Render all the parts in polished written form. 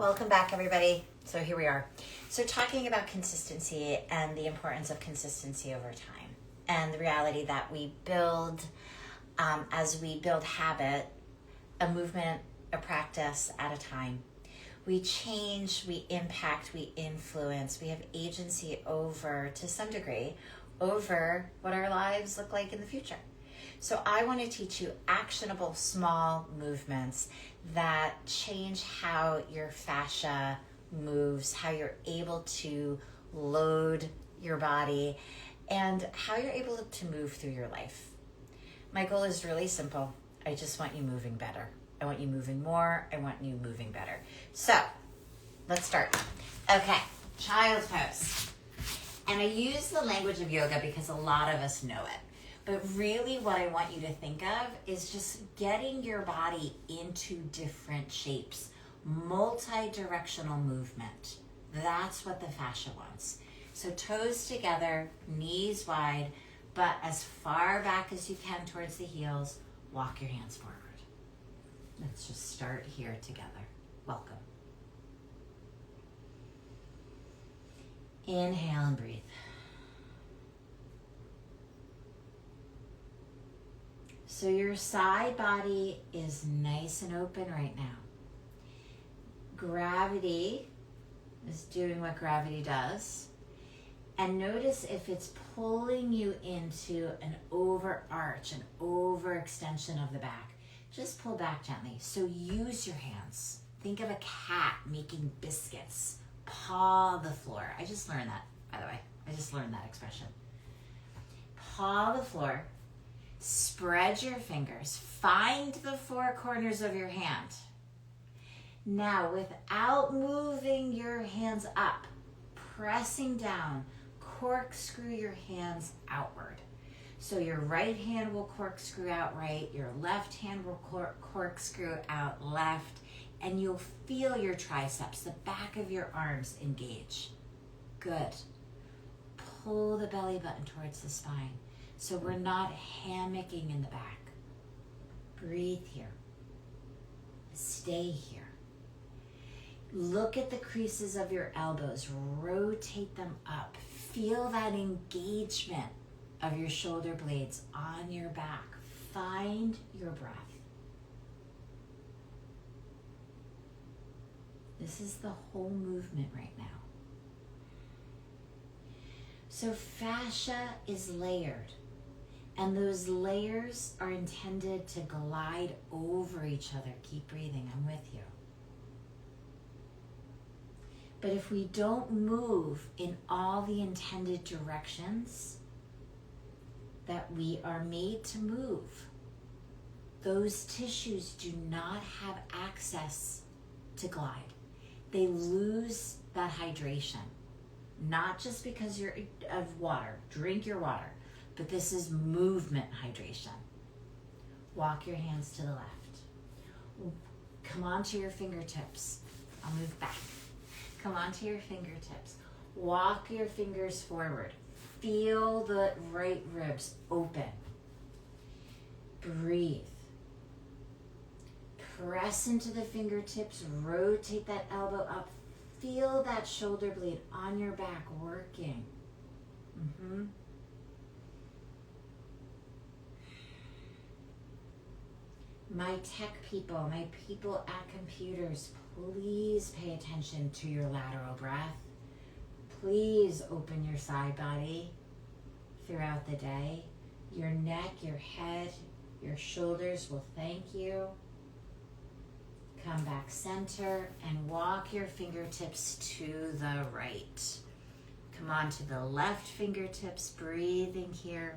Welcome back, everybody. So here we are. So talking about consistency and the importance of consistency over time, and the reality that we build, as we build habit, a movement, a practice at a time. We change, we impact, we influence, we have agency over, to some degree, over what our lives look like in the future. So I want to teach you actionable small movements that change how your fascia moves, how you're able to load your body, and how you're able to move through your life. My goal is really simple. I just want you moving better. I want you moving more. I want you moving better. So let's start. Okay, child's pose. And I use the language of yoga because a lot of us know it. But really what I want you to think of is just getting your body into different shapes. Multi-directional movement. That's what the fascia wants. So toes together, knees wide, but as far back as you can towards the heels. Walk your hands forward. Let's just start here together. Welcome. Inhale and breathe. So your side body is nice and open right now. Gravity is doing what gravity does. And notice if it's pulling you into an overarch, an overextension of the back. Just pull back gently. So use your hands. Think of a cat making biscuits. Paw the floor. I just learned that, by the way. I just learned that expression. Paw the floor. Spread your fingers. Find the four corners of your hand. Now, without moving your hands up, pressing down, corkscrew your hands outward. So your right hand will corkscrew out right, your left hand will corkscrew out left, and you'll feel your triceps, the back of your arms engage. Good. Pull the belly button towards the spine. So we're not hammocking in the back. Breathe here. Stay here. Look at the creases of your elbows. Rotate them up. Feel that engagement of your shoulder blades on your back. Find your breath. This is the whole movement right now. So fascia is layered. And those layers are intended to glide over each other. Keep breathing, I'm with you. But if we don't move in all the intended directions that we are made to move, those tissues do not have access to glide. They lose that hydration. Not just because you're of water. Drink your water. But this is movement hydration. Walk your hands to the left. Come onto your fingertips. I'll move back. Come onto your fingertips. Walk your fingers forward. Feel the right ribs open. Breathe. Press into the fingertips. Rotate that elbow up. Feel that shoulder blade on your back working. My tech people, my people at computers, please pay attention to your lateral breath. Please open your side body throughout the day. Your neck, your head, your shoulders will thank you. Come back center and walk your fingertips to the right. Come on to the left fingertips, breathing here.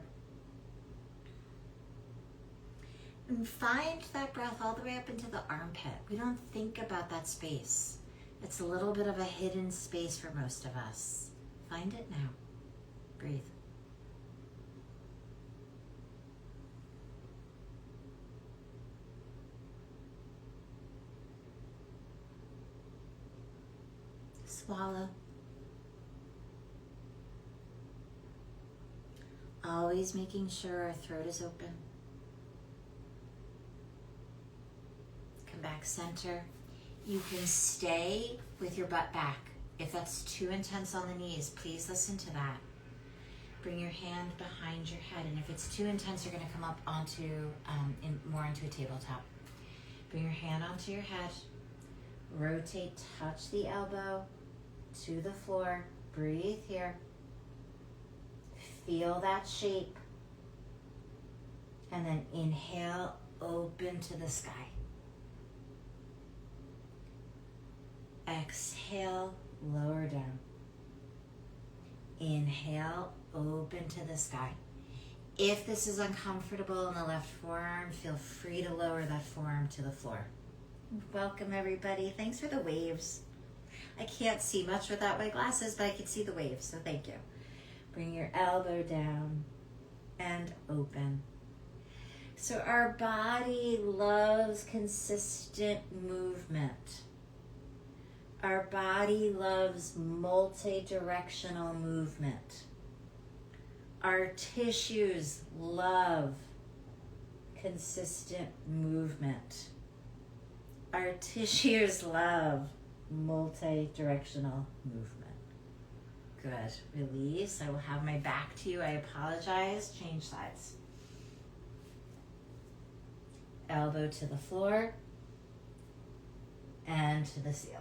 And find that breath all the way up into the armpit. We don't think about that space. It's a little bit of a hidden space for most of us. Find it now. Breathe. Swallow. Always making sure our throat is open. Come back center. You can stay with your butt back. If that's too intense on the knees, please listen to that. Bring your hand behind your head, and if it's too intense, you're going to come up onto, more into a tabletop. Bring your hand onto your head. Rotate, touch the elbow to the floor. Breathe here. Feel that shape. And then inhale, open to the sky. Exhale, lower down. Inhale, open to the sky. If this is uncomfortable in the left forearm, feel free to lower that forearm to the floor. Welcome, everybody. Thanks for the waves. I can't see much without my glasses, but I can see the waves, so thank you. Bring your elbow down and open. So our body loves consistent movement. Our body loves multi-directional movement. Our tissues love consistent movement. Our tissues love multi-directional movement. Good. Release. I will have my back to you. I apologize. Change sides. Elbow to the floor and to the ceiling.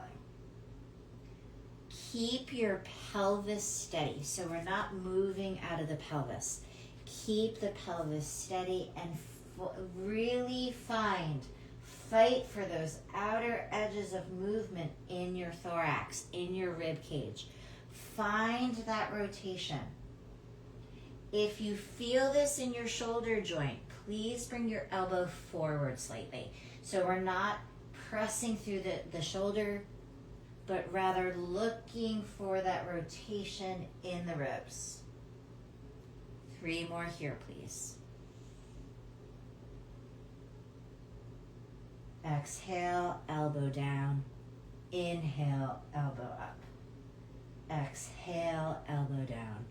Keep your pelvis steady, so we're not moving out of the pelvis. Keep the pelvis steady and really fight for those outer edges of movement in your thorax, in your rib cage. Find that rotation. If you feel this in your shoulder joint, please bring your elbow forward slightly. So we're not pressing through the shoulder, but rather looking for that rotation in the ribs. 3 more here, please. Exhale, elbow down. Inhale, elbow up. Exhale, elbow down.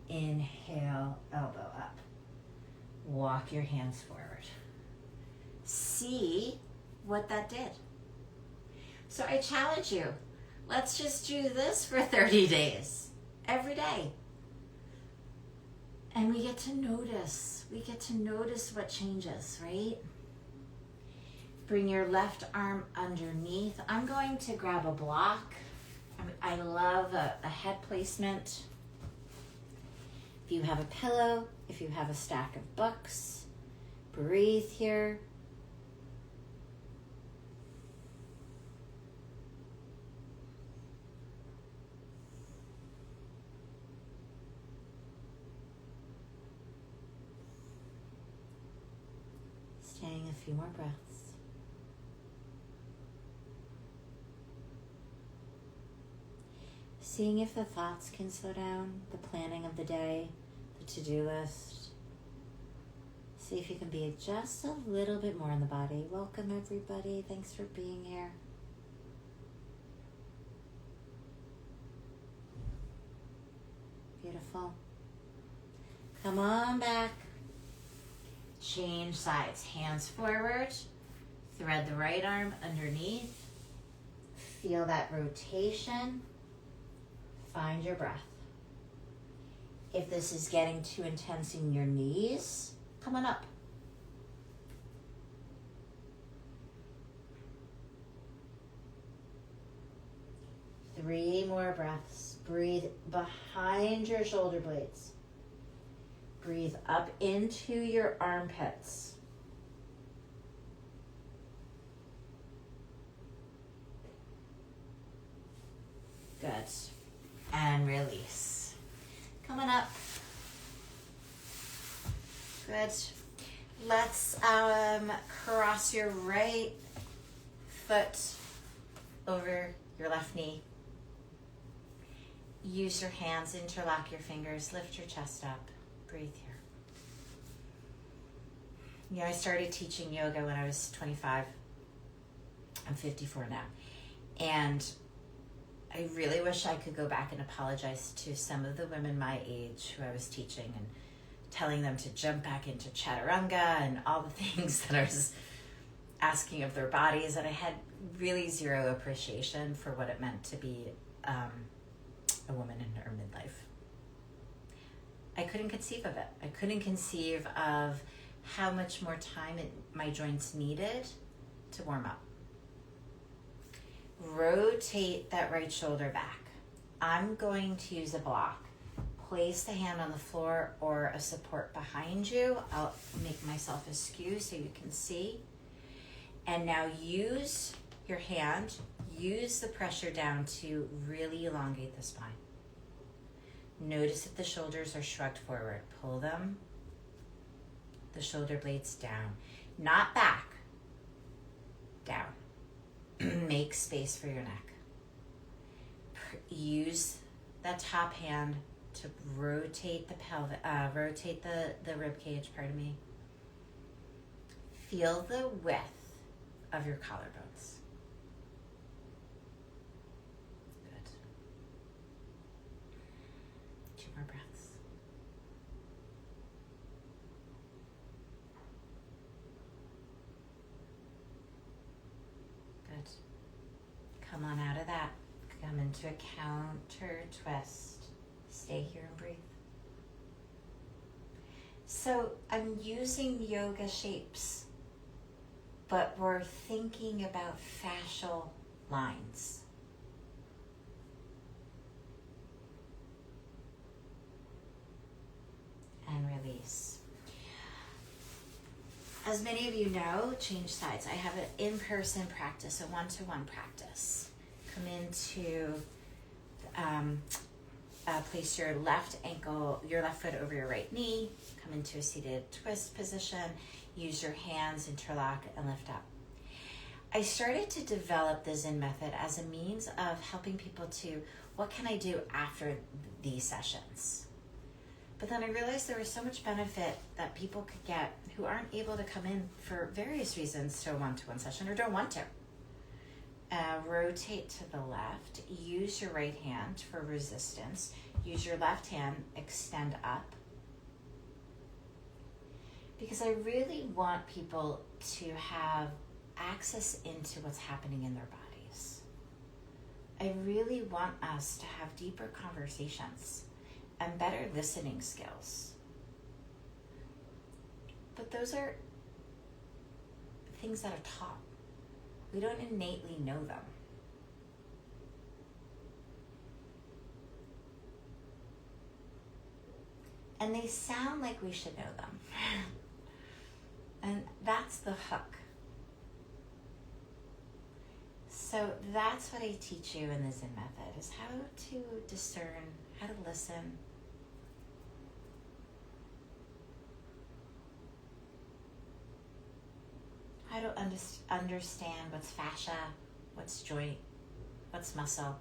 Inhale, elbow up. Walk your hands forward. See what that did. So I challenge you, let's just do this for 30 days, every day. And we get to notice what changes, right? Bring your left arm underneath. I'm going to grab a block. I love a head placement. If you have a pillow, if you have a stack of books, breathe here. Staying a few more breaths. Seeing if the thoughts can slow down, the planning of the day, the to-do list. See if you can be just a little bit more in the body. Welcome, everybody. Thanks for being here. Beautiful. Come on back. Change sides. Hands forward. Thread the right arm underneath. Feel that rotation. Find your breath. If this is getting too intense in your knees, come on up. Three more breaths. Breathe behind your shoulder blades. Breathe up into your armpits. Good. And release. Coming up. Good. Let's cross your right foot over your left knee. Use your hands, interlock your fingers, lift your chest up. Breathe here. You know, I started teaching yoga when I was 25. I'm 54 now. And I really wish I could go back and apologize to some of the women my age who I was teaching and telling them to jump back into chaturanga and all the things that I was asking of their bodies. And I had really zero appreciation for what it meant to be a woman in her midlife. I couldn't conceive of it. I couldn't conceive of how much more time my joints needed to warm up. Rotate that right shoulder back. I'm going to use a block. Place the hand on the floor or a support behind you. I'll make myself askew so you can see. And now use your hand, use the pressure down to really elongate the spine. Notice if the shoulders are shrugged forward. Pull them, the shoulder blades down. Not back, down. Make space for your neck. Use that top hand to rotate the pelvic, rotate the rib cage, pardon me. Feel the width of your collarbones. Good. 2 more breaths. Good. Come on out of that. Come into a counter twist. Stay here and breathe. So I'm using yoga shapes, but we're thinking about fascial lines. And release. As many of you know, change sides. I have an in-person practice, a one-to-one practice. Come into, place your left ankle, your left foot over your right knee. Come into a seated twist position. Use your hands, interlock, and lift up. I started to develop the Zinn method as a means of helping people to, what can I do after these sessions? But then I realized there was so much benefit that people could get who aren't able to come in for various reasons to a one-to-one session or don't want to. Rotate to the left. Use your right hand for resistance. Use your left hand, extend up. Because I really want people to have access into what's happening in their bodies. I really want us to have deeper conversations and better listening skills. But those are things that are taught. We don't innately know them. And they sound like we should know them. And that's the hook. So that's what I teach you in the Zinn method, is how to discern, how to listen. How to understand what's fascia, what's joint, what's muscle.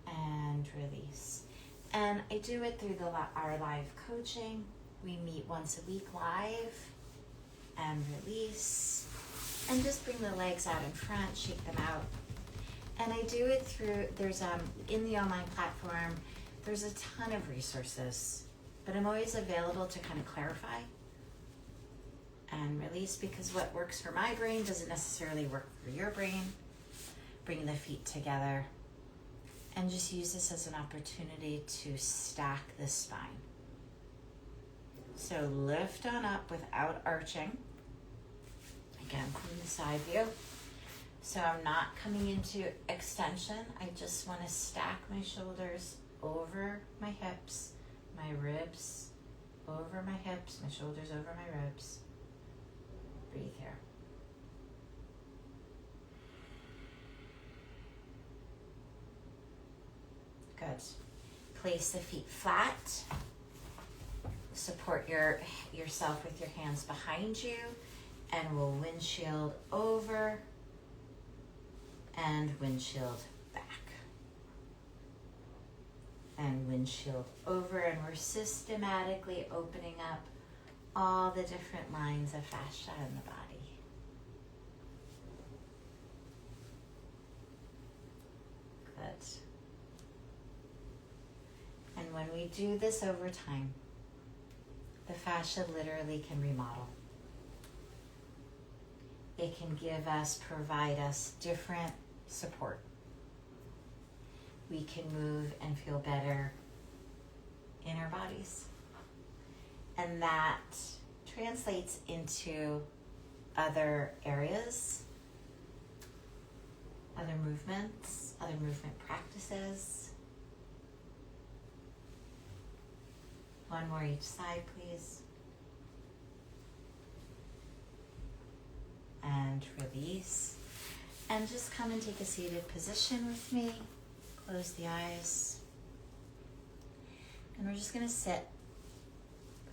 And release. And I do it through our live coaching. We meet once a week live. And release. And just bring the legs out in front, shake them out. And I do it through, there's in the online platform, there's a ton of resources. But I'm always available to kind of clarify and release, because what works for my brain doesn't necessarily work for your brain. Bring the feet together and just use this as an opportunity to stack the spine. So lift on up without arching. Again, from the side view. So I'm not coming into extension. I just want to stack my shoulders over my hips. My ribs over my hips, my shoulders over my ribs. Breathe here. Good. Place the feet flat. Support yourself with your hands behind you, and we'll windshield over and windshield back. And windshield over, and we're systematically opening up all the different lines of fascia in the body. Good. And when we do this over time, the fascia literally can remodel. it can provide us different support. We can move and feel better in our bodies. And that translates into other areas, other movements, other movement practices. One more each side, please. And release. And just come and take a seated position with me. Close the eyes. And we're just going to sit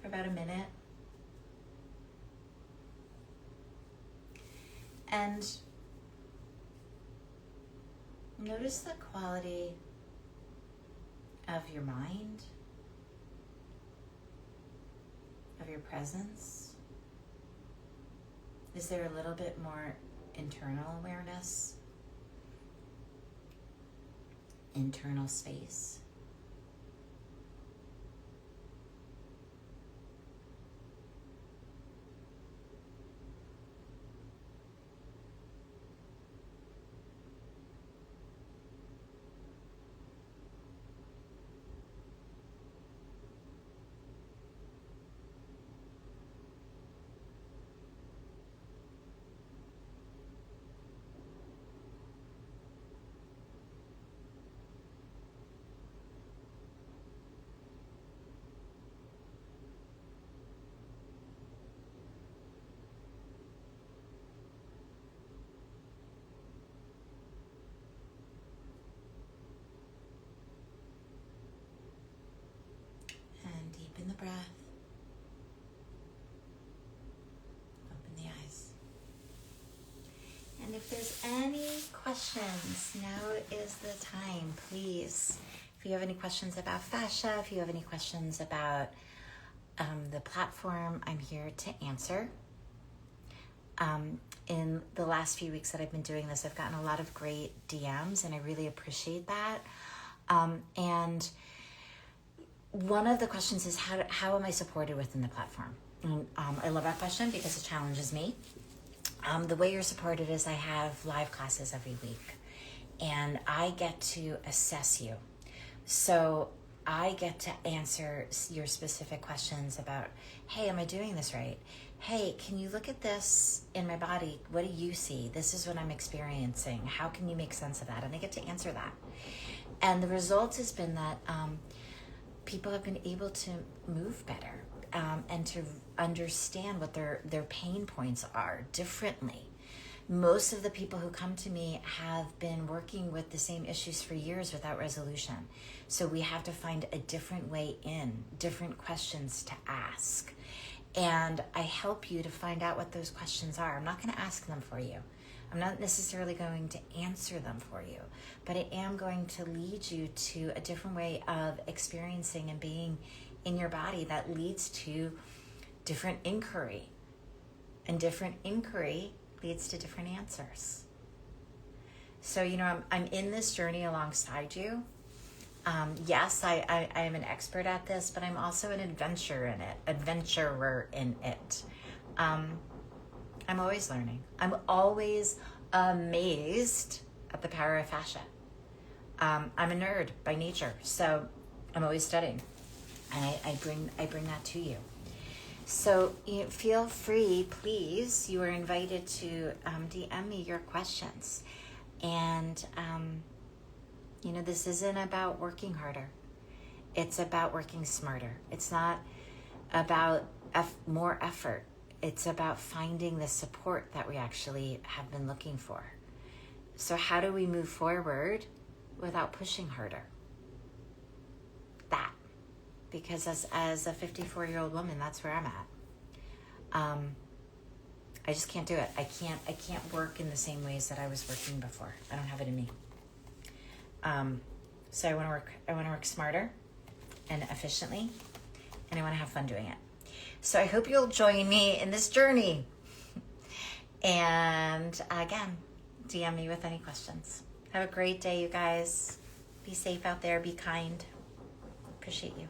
for about a minute. And notice the quality of your mind, of your presence. Is there a little bit more internal awareness? Internal space? Deepen the breath. Open the eyes. And if there's any questions, now is the time, please. If you have any questions about fascia, if you have any questions about the platform, I'm here to answer. In the last few weeks that I've been doing this, I've gotten a lot of great DMs, and I really appreciate that. And one of the questions is, how am I supported within the platform? And, I love that question because it challenges me. The way you're supported is I have live classes every week, and I get to assess you. So I get to answer your specific questions about, hey, am I doing this right? Hey, can you look at this in my body? What do you see? This is what I'm experiencing. How can you make sense of that? And I get to answer that. And the result has been that people have been able to move better and to understand what their pain points are differently. Most of the people who come to me have been working with the same issues for years without resolution. So we have to find a different way in, different questions to ask. And I help you to find out what those questions are. I'm not going to ask them for you. I'm not necessarily going to answer them for you, but I am going to lead you to a different way of experiencing and being in your body that leads to different inquiry. And different inquiry leads to different answers. So, I'm in this journey alongside you. Yes, I am an expert at this, but I'm also an adventurer in it. I'm always learning. I'm always amazed at the power of fascia. I'm a nerd by nature, so I'm always studying, and I bring that to you. So feel free, please. You are invited to DM me your questions, and this isn't about working harder. It's about working smarter. It's not about more effort. It's about finding the support that we actually have been looking for. So how do we move forward without pushing harder? That. Because as a 54-year-old woman, that's where I'm at. I just can't do it. I can't work in the same ways that I was working before. I don't have it in me. So I want to work smarter and efficiently, and I want to have fun doing it. So I hope you'll join me in this journey. And again, DM me with any questions. Have a great day, you guys. Be safe out there. Be kind. Appreciate you.